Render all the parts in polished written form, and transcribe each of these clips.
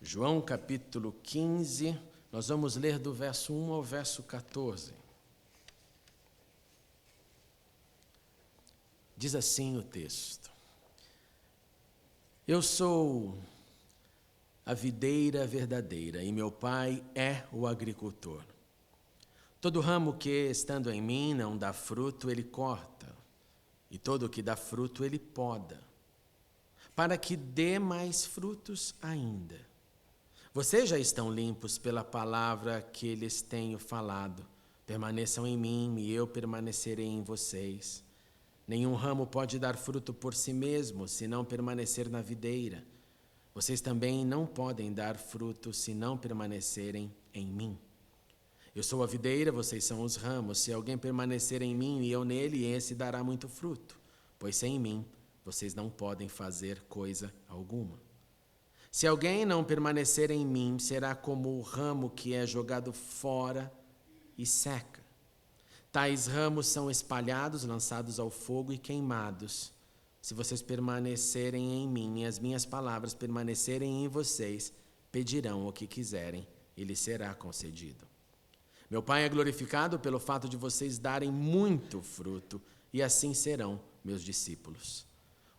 João capítulo 15, nós vamos ler do verso 1 ao verso 14. Diz assim o texto: Eu sou a videira verdadeira e meu pai é o agricultor. Todo ramo que, estando em mim, não dá fruto, ele corta, e todo o que dá fruto, ele poda, para que dê mais frutos ainda. Vocês já estão limpos pela palavra que lhes tenho falado. Permaneçam em mim e eu permanecerei em vocês. Nenhum ramo pode dar fruto por si mesmo, se não permanecer na videira. Vocês também não podem dar fruto se não permanecerem em mim. Eu sou a videira, vocês são os ramos. Se alguém permanecer em mim e eu nele, esse dará muito fruto, pois sem mim vocês não podem fazer coisa alguma. Se alguém não permanecer em mim, será como o ramo que é jogado fora e seca. Tais ramos são espalhados, lançados ao fogo e queimados. Se vocês permanecerem em mim e as minhas palavras permanecerem em vocês, pedirão o que quiserem e lhes será concedido. Meu Pai é glorificado pelo fato de vocês darem muito fruto, e assim serão meus discípulos.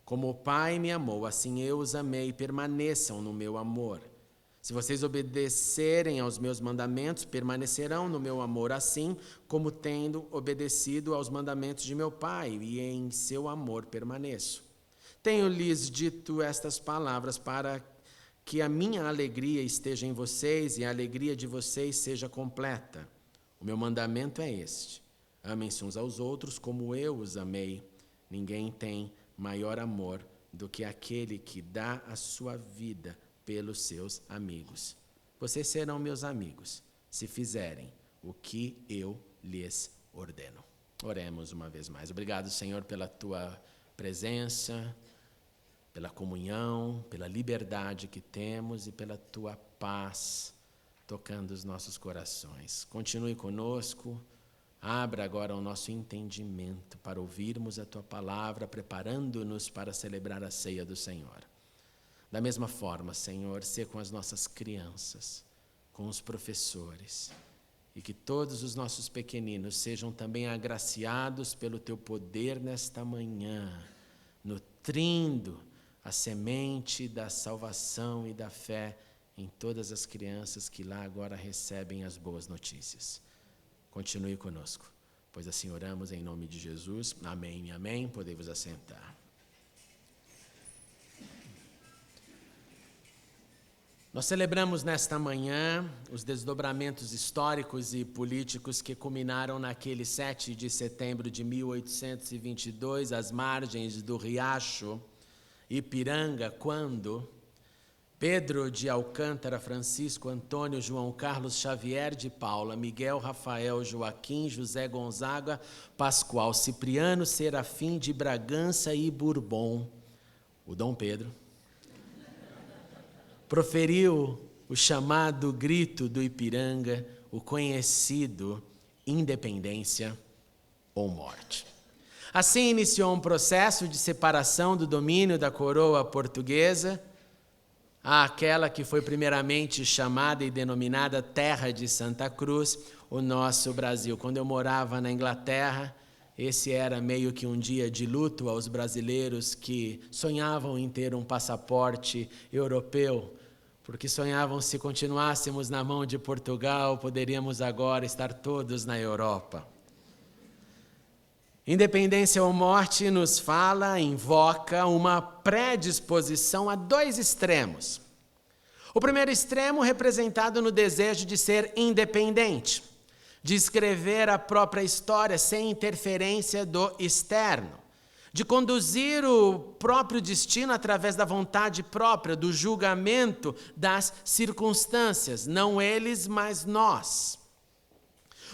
Como o Pai me amou, assim eu os amei, permaneçam no meu amor. Se vocês obedecerem aos meus mandamentos, permanecerão no meu amor, assim como tendo obedecido aos mandamentos de meu Pai, e em seu amor permaneço. Tenho-lhes dito estas palavras para que a minha alegria esteja em vocês e a alegria de vocês seja completa. O meu mandamento é este: amem-se uns aos outros como eu os amei. Ninguém tem maior amor do que aquele que dá a sua vida pelos seus amigos. Vocês serão meus amigos se fizerem o que eu lhes ordeno. Oremos uma vez mais. Obrigado, Senhor, pela tua presença, pela comunhão, pela liberdade que temos e pela tua paz tocando os nossos corações. Continue conosco. Abra agora o nosso entendimento para ouvirmos a Tua palavra, preparando-nos para celebrar a ceia do Senhor. Da mesma forma, Senhor, sê com as nossas crianças, com os professores, e que todos os nossos pequeninos sejam também agraciados pelo Teu poder nesta manhã, nutrindo a semente da salvação e da fé em todas as crianças que lá agora recebem as boas notícias. Continue conosco, pois assim oramos em nome de Jesus. Amém e amém. Podem-vos assentar. Nós celebramos nesta manhã os desdobramentos históricos e políticos que culminaram naquele 7 de setembro de 1822, às margens do riacho Ipiranga, quando Pedro de Alcântara, Francisco, Antônio, João Carlos, Xavier de Paula, Miguel, Rafael, Joaquim, José Gonzaga, Pascoal, Cipriano, Serafim de Bragança e Bourbon, o Dom Pedro, proferiu o chamado grito do Ipiranga, o conhecido independência ou morte. Assim iniciou um processo de separação do domínio da coroa portuguesa àquela que foi primeiramente chamada e denominada Terra de Santa Cruz, o nosso Brasil. Quando eu morava na Inglaterra, esse era meio que um dia de luto aos brasileiros que sonhavam em ter um passaporte europeu, porque sonhavam se continuássemos na mão de Portugal, poderíamos agora estar todos na Europa. Independência ou morte nos fala, invoca uma predisposição a dois extremos. O primeiro extremo representado no desejo de ser independente, de escrever a própria história sem interferência do externo, de conduzir o próprio destino através da vontade própria, do julgamento das circunstâncias, não eles, mas nós.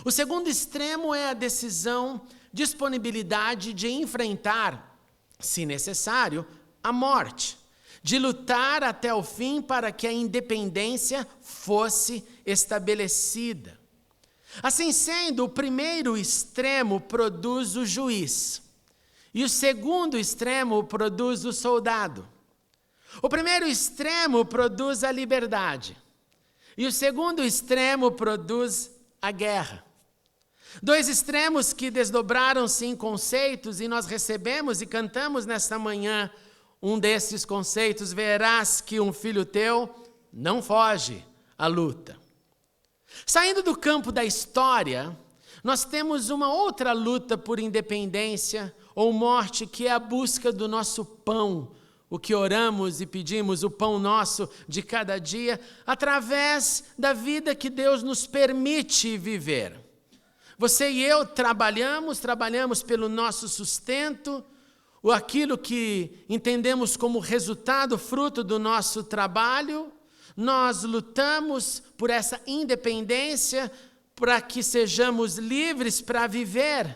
O segundo extremo é a decisão, disponibilidade de enfrentar, se necessário, a morte, de lutar até o fim para que a independência fosse estabelecida. Assim sendo, o primeiro extremo produz o juiz e o segundo extremo produz o soldado. O primeiro extremo produz a liberdade. E o segundo extremo produz a guerra. Dois extremos que desdobraram-se em conceitos, e nós recebemos e cantamos nesta manhã um desses conceitos: verás que um filho teu não foge à luta. Saindo do campo da história, nós temos uma outra luta por independência ou morte, que é a busca do nosso pão, o que oramos e pedimos, o pão nosso de cada dia, através da vida que Deus nos permite viver. Você e eu trabalhamos pelo nosso sustento, aquilo que entendemos como resultado, fruto do nosso trabalho. Nós lutamos por essa independência, para que sejamos livres para viver.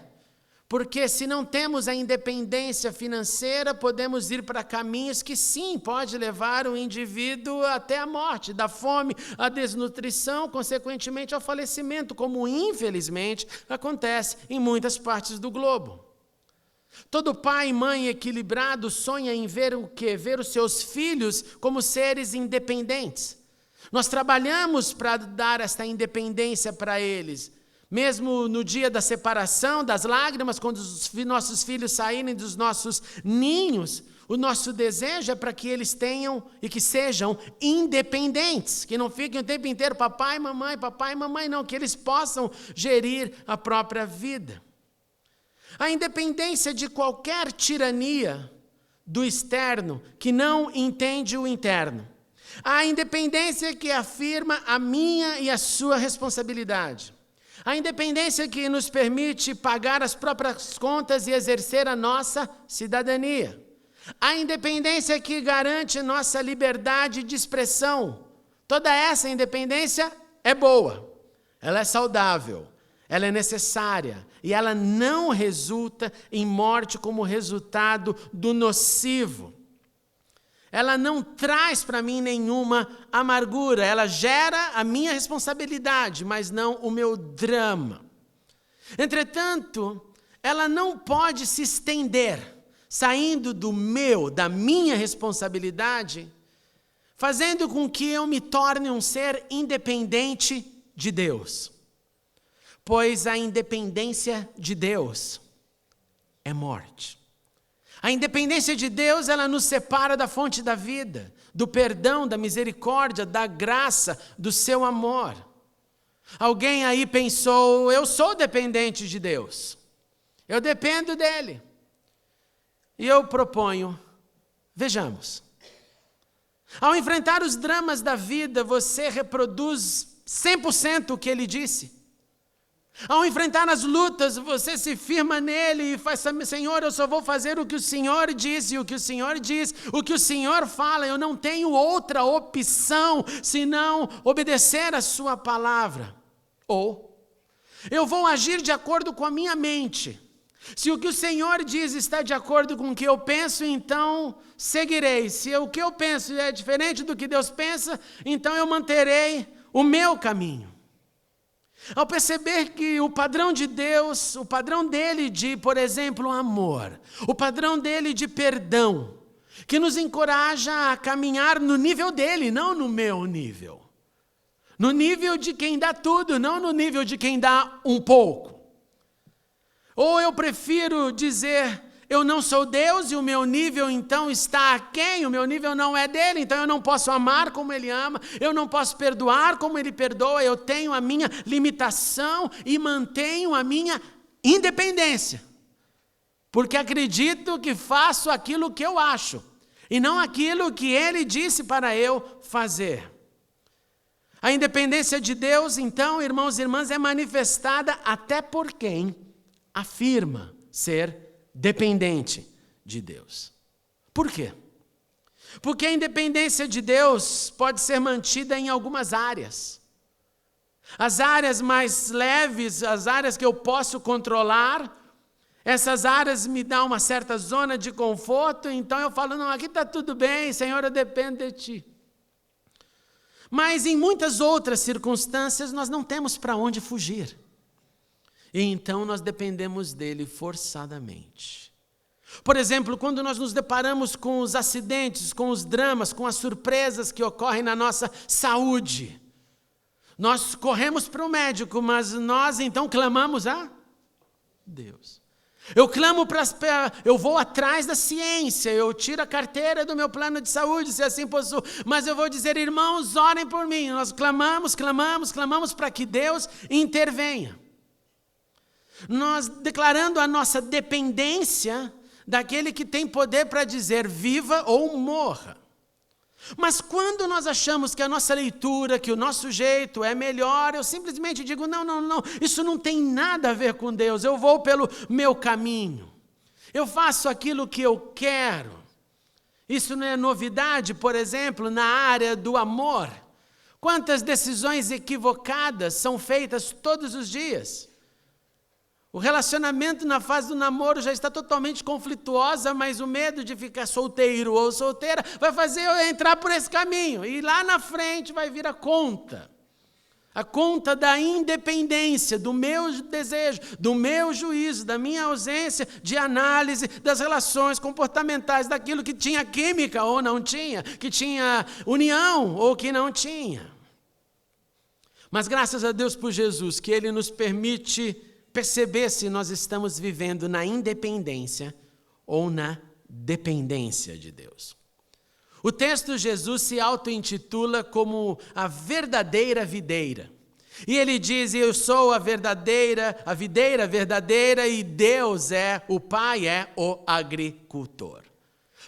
Porque se não temos a independência financeira, podemos ir para caminhos que sim, pode levar o indivíduo até a morte, da fome, à desnutrição, consequentemente ao falecimento, como infelizmente acontece em muitas partes do globo. Todo pai e mãe equilibrado sonha em ver o quê? Ver os seus filhos como seres independentes. Nós trabalhamos para dar esta independência para eles. Mesmo no dia da separação, das lágrimas, quando os nossos filhos saírem dos nossos ninhos, o nosso desejo é para que eles tenham e que sejam independentes, que não fiquem o tempo inteiro papai, mamãe, não, que eles possam gerir a própria vida. A independência de qualquer tirania do externo que não entende o interno. A independência que afirma a minha e a sua responsabilidade. A independência que nos permite pagar as próprias contas e exercer a nossa cidadania. A independência que garante nossa liberdade de expressão. Toda essa independência é boa, ela é saudável, ela é necessária e ela não resulta em morte como resultado do nocivo. Ela não traz para mim nenhuma amargura, ela gera a minha responsabilidade, mas não o meu drama. Entretanto, ela não pode se estender, saindo da minha responsabilidade, fazendo com que eu me torne um ser independente de Deus. Pois a independência de Deus é morte. A independência de Deus, ela nos separa da fonte da vida, do perdão, da misericórdia, da graça, do seu amor. Alguém aí pensou, eu sou dependente de Deus, eu dependo dele. E eu proponho, vejamos. Ao enfrentar os dramas da vida, você reproduz 100% o que ele disse. Ao enfrentar as lutas, você se firma nele e faz, Senhor, eu só vou fazer o que o Senhor disse, o que o Senhor diz, o que o Senhor fala, eu não tenho outra opção senão obedecer a sua palavra. Ou, eu vou agir de acordo com a minha mente. Se o que o Senhor diz está de acordo com o que eu penso, então seguirei. Se o que eu penso é diferente do que Deus pensa, então eu manterei o meu caminho. Ao perceber que o padrão de Deus, o padrão dele de, por exemplo, amor, o padrão dele de perdão, que nos encoraja a caminhar no nível dele, não no meu nível. No nível de quem dá tudo, não no nível de quem dá um pouco. Ou eu prefiro dizer, eu não sou Deus e o meu nível então está aquém, o meu nível não é dele, então eu não posso amar como ele ama, eu não posso perdoar como ele perdoa, eu tenho a minha limitação e mantenho a minha independência. Porque acredito que faço aquilo que eu acho e não aquilo que ele disse para eu fazer. A independência de Deus, então, irmãos e irmãs, é manifestada até por quem afirma ser dependente de Deus. Por quê? Porque a independência de Deus pode ser mantida em algumas áreas. As áreas mais leves, as áreas que eu posso controlar, essas áreas me dão uma certa zona de conforto, então eu falo, não, aqui está tudo bem, Senhor, eu dependo de Ti. Mas em muitas outras circunstâncias nós não temos para onde fugir. E então nós dependemos dele forçadamente. Por exemplo, quando nós nos deparamos com os acidentes, com os dramas, com as surpresas que ocorrem na nossa saúde, nós corremos para o médico, mas nós então clamamos a Deus. Eu vou atrás da ciência, eu tiro a carteira do meu plano de saúde, se assim possuo, mas eu vou dizer, irmãos, orem por mim. Nós clamamos para que Deus intervenha. Nós declarando a nossa dependência daquele que tem poder para dizer viva ou morra. Mas quando nós achamos que a nossa leitura, que o nosso jeito é melhor, eu simplesmente digo, não, isso não tem nada a ver com Deus, eu vou pelo meu caminho, eu faço aquilo que eu quero. Isso não é novidade, por exemplo, na área do amor. Quantas decisões equivocadas são feitas todos os dias? O relacionamento na fase do namoro já está totalmente conflituosa, mas o medo de ficar solteiro ou solteira vai fazer eu entrar por esse caminho. E lá na frente vai vir a conta da independência, do meu desejo, do meu juízo, da minha ausência de análise das relações comportamentais, daquilo que tinha química ou não tinha, que tinha união ou que não tinha. Mas graças a Deus por Jesus, que Ele nos permite perceber se nós estamos vivendo na independência ou na dependência de Deus. O texto Jesus se auto-intitula como a verdadeira videira. E ele diz, eu sou a videira verdadeira e Deus o Pai é o agricultor.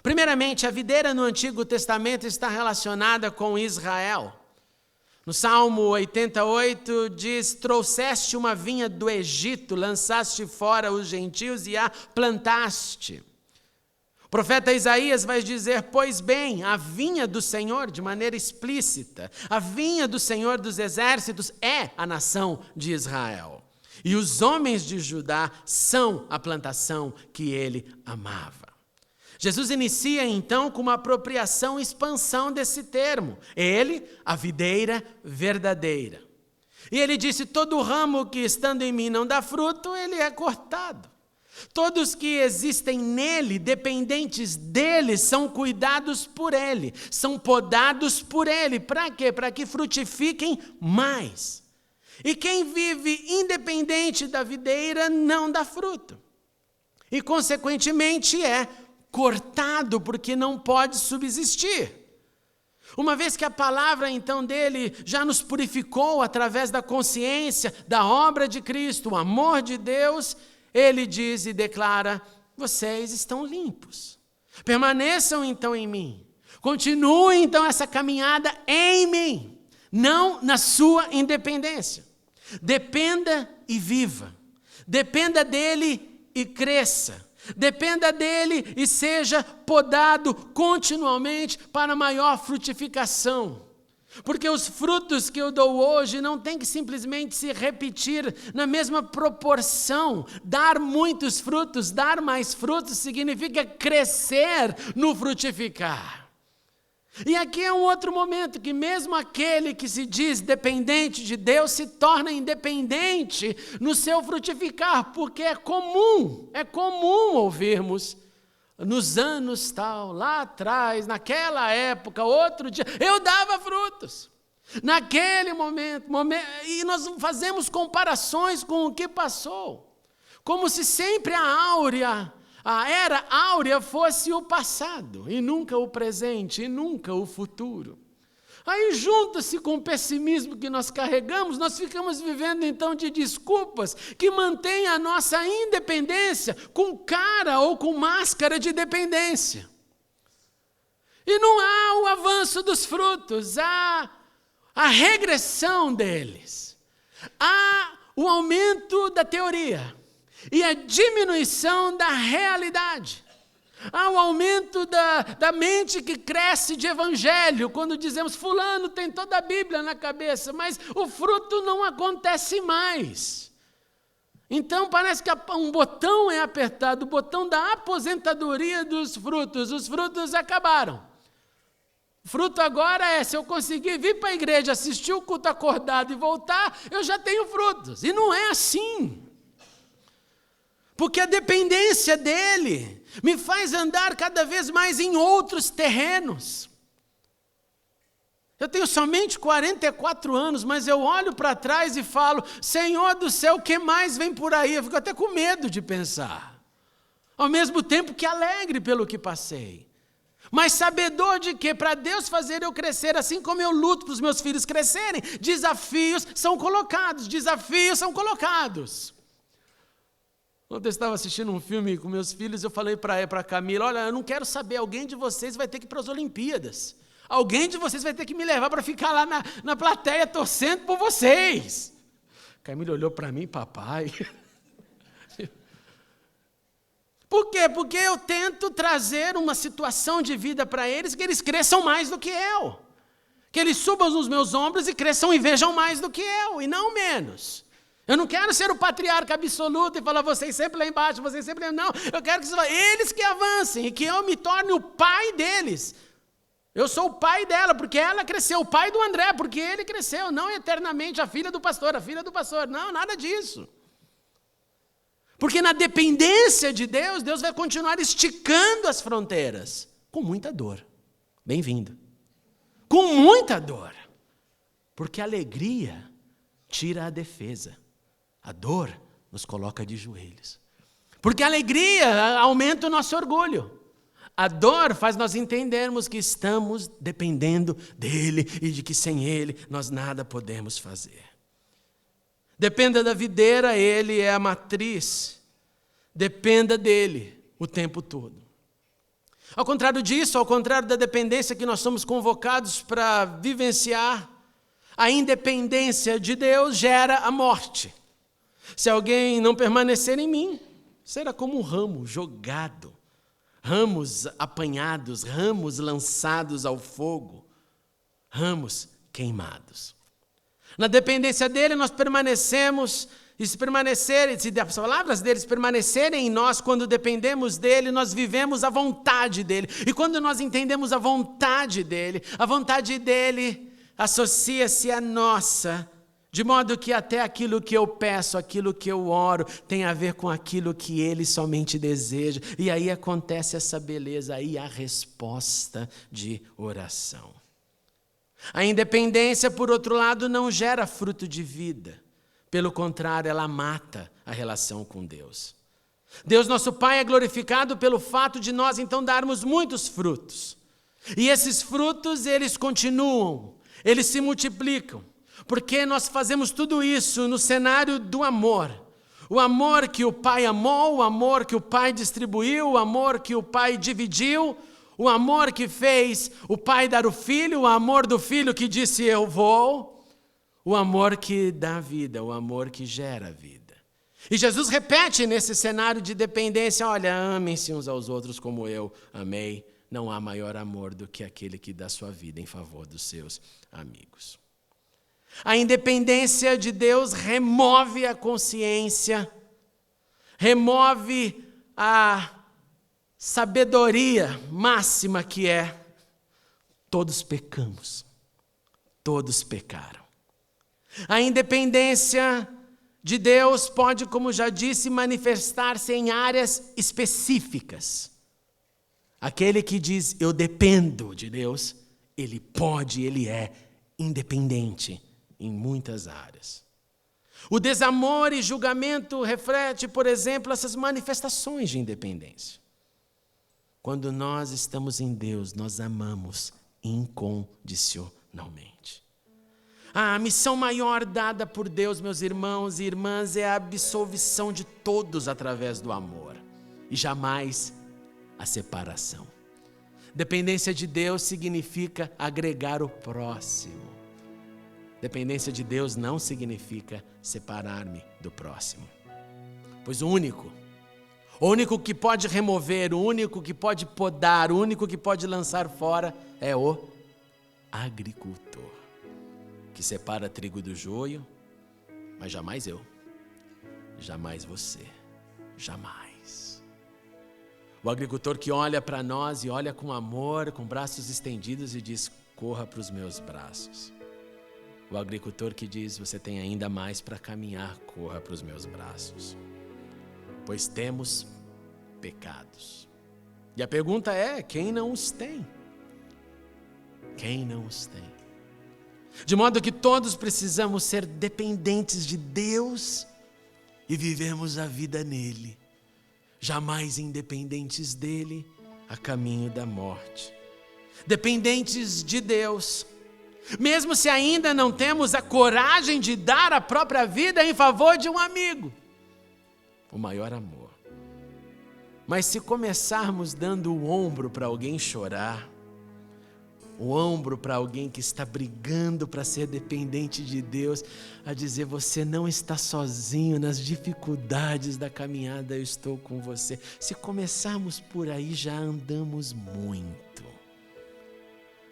Primeiramente, a videira no Antigo Testamento está relacionada com Israel. No Salmo 88 diz, trouxeste uma vinha do Egito, lançaste fora os gentios e a plantaste. O profeta Isaías vai dizer, pois bem, a vinha do Senhor, de maneira explícita, a vinha do Senhor dos exércitos é a nação de Israel. E os homens de Judá são a plantação que ele amava. Jesus inicia então com uma apropriação e expansão desse termo. Ele, a videira verdadeira. E ele disse, todo ramo que estando em mim não dá fruto, ele é cortado. Todos que existem nele, dependentes dele, são cuidados por ele, são podados por ele. Para quê? Para que frutifiquem mais. E quem vive independente da videira não dá fruto. E consequentemente é cortado porque não pode subsistir. Uma vez que a palavra então dele já nos purificou através da consciência da obra de Cristo, o amor de Deus, ele diz e declara, vocês estão limpos. Permaneçam então em mim. Continuem então essa caminhada em mim, não na sua independência. Dependa e viva. Dependa dele e cresça. Dependa dele e seja podado continuamente para maior frutificação. Porque os frutos que eu dou hoje não tem que simplesmente se repetir na mesma proporção. Dar muitos frutos, dar mais frutos significa crescer no frutificar. E aqui é um outro momento que mesmo aquele que se diz dependente de Deus se torna independente no seu frutificar, porque é comum ouvirmos nos anos tal, lá atrás, naquela época, outro dia, eu dava frutos. Naquele momento, e nós fazemos comparações com o que passou, como se sempre a era áurea fosse o passado, e nunca o presente, e nunca o futuro. Aí junta-se com o pessimismo que nós carregamos, nós ficamos vivendo então de desculpas que mantêm a nossa independência com cara ou com máscara de dependência. E não há o avanço dos frutos, há a regressão deles, há o aumento da teoria e a diminuição da realidade. Há o aumento da mente que cresce de evangelho, quando dizemos, fulano tem toda a Bíblia na cabeça, mas o fruto não acontece mais. Então parece que um botão é apertado, o botão da aposentadoria dos frutos, os frutos acabaram. O fruto agora é, se eu conseguir vir para a igreja, assistir o culto acordado e voltar, eu já tenho frutos. E não é assim. Porque a dependência dele me faz andar cada vez mais em outros terrenos. Eu tenho somente 44 anos, mas eu olho para trás e falo, Senhor do céu, o que mais vem por aí? Eu fico até com medo de pensar. Ao mesmo tempo que alegre pelo que passei. Mas sabedor de que para Deus fazer eu crescer, assim como eu luto para os meus filhos crescerem, desafios são colocados. Ontem eu estava assistindo um filme com meus filhos, eu falei para a Camila, olha, eu não quero saber, alguém de vocês vai ter que ir para as Olimpíadas. Alguém de vocês vai ter que me levar para ficar lá na plateia torcendo por vocês. Camila olhou para mim, papai. Por quê? Porque eu tento trazer uma situação de vida para eles que eles cresçam mais do que eu. Que eles subam nos meus ombros e cresçam e vejam mais do que eu, e não menos. Eu não quero ser o patriarca absoluto e falar, vocês sempre lá embaixo, vocês sempre lá... Não, eu quero que eles que avancem e que eu me torne o pai deles. Eu sou o pai dela, porque ela cresceu, o pai do André, porque ele cresceu, não eternamente a filha do pastor, não, nada disso. Porque na dependência de Deus, Deus vai continuar esticando as fronteiras, com muita dor. Bem-vindo. Com muita dor. Porque a alegria tira a defesa, a dor nos coloca de joelhos. Porque a alegria aumenta o nosso orgulho. A dor faz nós entendermos que estamos dependendo dele e de que sem ele nós nada podemos fazer. Dependa da videira, ele é a matriz. Dependa dele o tempo todo. Ao contrário disso, ao contrário da dependência que nós somos convocados para vivenciar, a independência de Deus gera a morte. Se alguém não permanecer em mim, será como um ramo jogado. Ramos apanhados, ramos lançados ao fogo, ramos queimados. Na dependência dele nós permanecemos, e se as palavras deles permanecerem em nós, quando dependemos dele, nós vivemos a vontade dele. E quando nós entendemos a vontade dele associa-se à nossa, de modo que até aquilo que eu peço, aquilo que eu oro, tem a ver com aquilo que ele somente deseja. E aí acontece essa beleza, aí a resposta de oração. A independência, por outro lado, não gera fruto de vida. Pelo contrário, ela mata a relação com Deus. Deus, nosso Pai, é glorificado pelo fato de nós, então, darmos muitos frutos. E esses frutos, eles continuam, eles se multiplicam. Porque nós fazemos tudo isso no cenário do amor. O amor que o Pai amou, o amor que o Pai distribuiu, o amor que o Pai dividiu, o amor que fez o Pai dar o Filho, o amor do Filho que disse eu vou, o amor que dá vida, o amor que gera vida. E Jesus repete nesse cenário de dependência, olha, amem-se uns aos outros como eu amei. Não há maior amor do que aquele que dá sua vida em favor dos seus amigos. A independência de Deus remove a consciência, remove a sabedoria máxima que é: todos pecamos, todos pecaram. A independência de Deus pode, como já disse, manifestar-se em áreas específicas. Aquele que diz, eu dependo de Deus, ele pode, ele é independente em muitas áreas. O desamor e julgamento reflete, por exemplo, essas manifestações de independência. Quando nós estamos em Deus, nós amamos incondicionalmente. A missão maior dada por Deus, meus irmãos e irmãs, é a absolvição de todos através do amor, e jamais a separação. Dependência de Deus significa agregar o próximo. Dependência de Deus não significa separar-me do próximo. Pois o único que pode remover, o único que pode podar, o único que pode lançar fora é o agricultor, que separa trigo do joio, mas jamais eu, jamais você, jamais. O agricultor que olha para nós e olha com amor, com braços estendidos e diz, corra para os meus braços. O agricultor que diz, você tem ainda mais para caminhar, corra para os meus braços. pois temos pecados. E a pergunta é: quem não os tem? Quem não os tem? De modo que todos precisamos ser dependentes de Deus e vivermos a vida nele, jamais independentes dele, a caminho da morte. Dependentes de Deus, mesmo se ainda não temos a coragem de dar a própria vida em favor de um amigo, o maior amor. Mas se começarmos dando o ombro para alguém chorar, o ombro para alguém que está brigando para ser dependente de Deus, a dizer: você não está sozinho nas dificuldades da caminhada, eu estou com você. Se começarmos por aí, já andamos muito.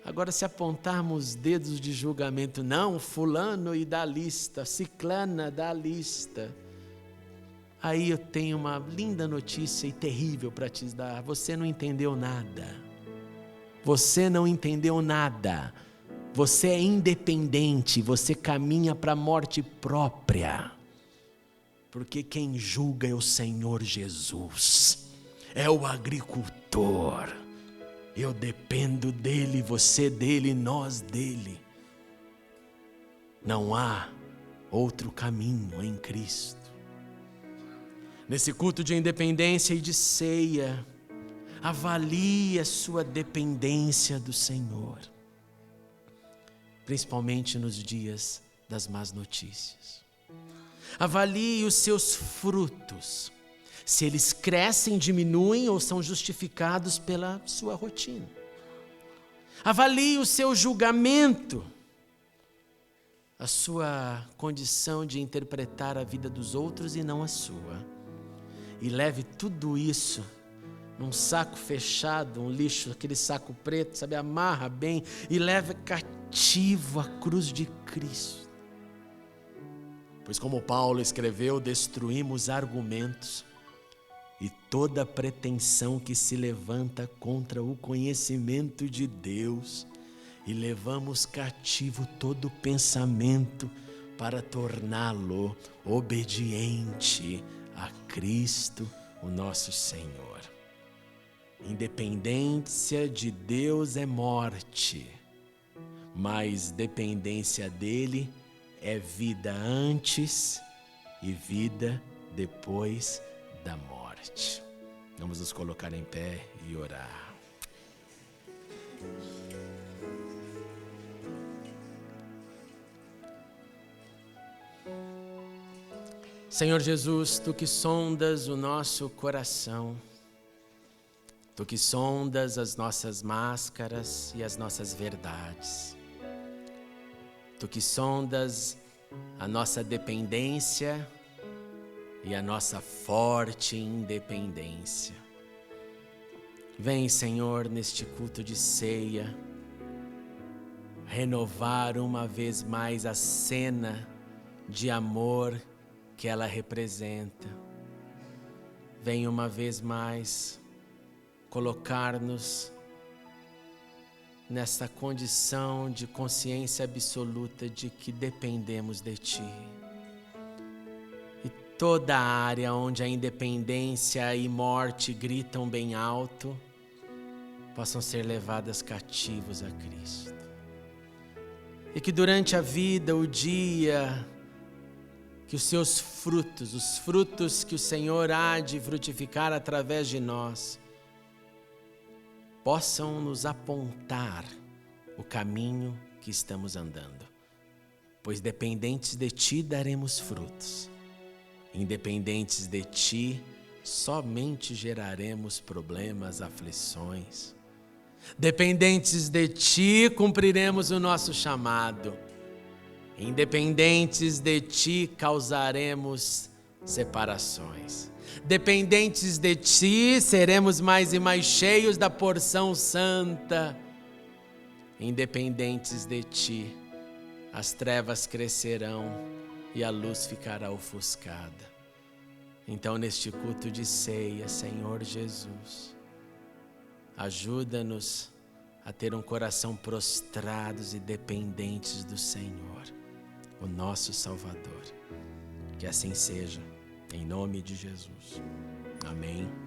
Agora, se apontarmos dedos de julgamento, não, fulano e da lista, ciclana da lista, aí eu tenho uma linda notícia e terrível para te dar: você não entendeu nada. Você não entendeu nada. Você é independente, você caminha para a morte própria. Porque quem julga é o Senhor Jesus, é o agricultor. Eu dependo dele, você dele, nós dele. Não há outro caminho em Cristo. Nesse culto de independência e de ceia, avalie a sua dependência do Senhor, principalmente nos dias das más notícias. Avalie os seus frutos, se eles crescem, diminuem ou são justificados pela sua rotina. Avalie o seu julgamento, a sua condição de interpretar a vida dos outros e não a sua. E leve tudo isso num saco fechado, um lixo, aquele saco preto, sabe, amarra bem e leva cativo à cruz de Cristo. Pois como Paulo escreveu, destruímos argumentos e toda pretensão que se levanta contra o conhecimento de Deus, e levamos cativo todo pensamento para torná-lo obediente a Cristo, o nosso Senhor. Independência de Deus é morte, mas dependência dele é vida antes e vida depois da morte. Vamos nos colocar em pé e orar. Senhor Jesus, Tu que sondas o nosso coração, Tu que sondas as nossas máscaras e as nossas verdades, Tu que sondas a nossa dependência e a nossa forte independência. Vem, Senhor, neste culto de ceia, renovar uma vez mais a cena de amor que ela representa. Vem uma vez mais colocar-nos nessa condição de consciência absoluta de que dependemos de Ti. E toda a área onde a independência e morte gritam bem alto, possam ser levadas cativos a Cristo. E que durante a vida, o dia, que os Seus frutos, os frutos que o Senhor há de frutificar através de nós, possam nos apontar o caminho que estamos andando. Pois dependentes de Ti daremos frutos. Independentes de Ti, somente geraremos problemas, aflições. Dependentes de Ti, cumpriremos o nosso chamado. Independentes de Ti, causaremos separações. Dependentes de Ti, seremos mais e mais cheios da porção santa. Independentes de Ti, as trevas crescerão e a luz ficará ofuscada. Então, neste culto de ceia, Senhor Jesus, ajuda-nos a ter um coração prostrados e dependentes do Senhor, o nosso Salvador. Que assim seja, em nome de Jesus. Amém.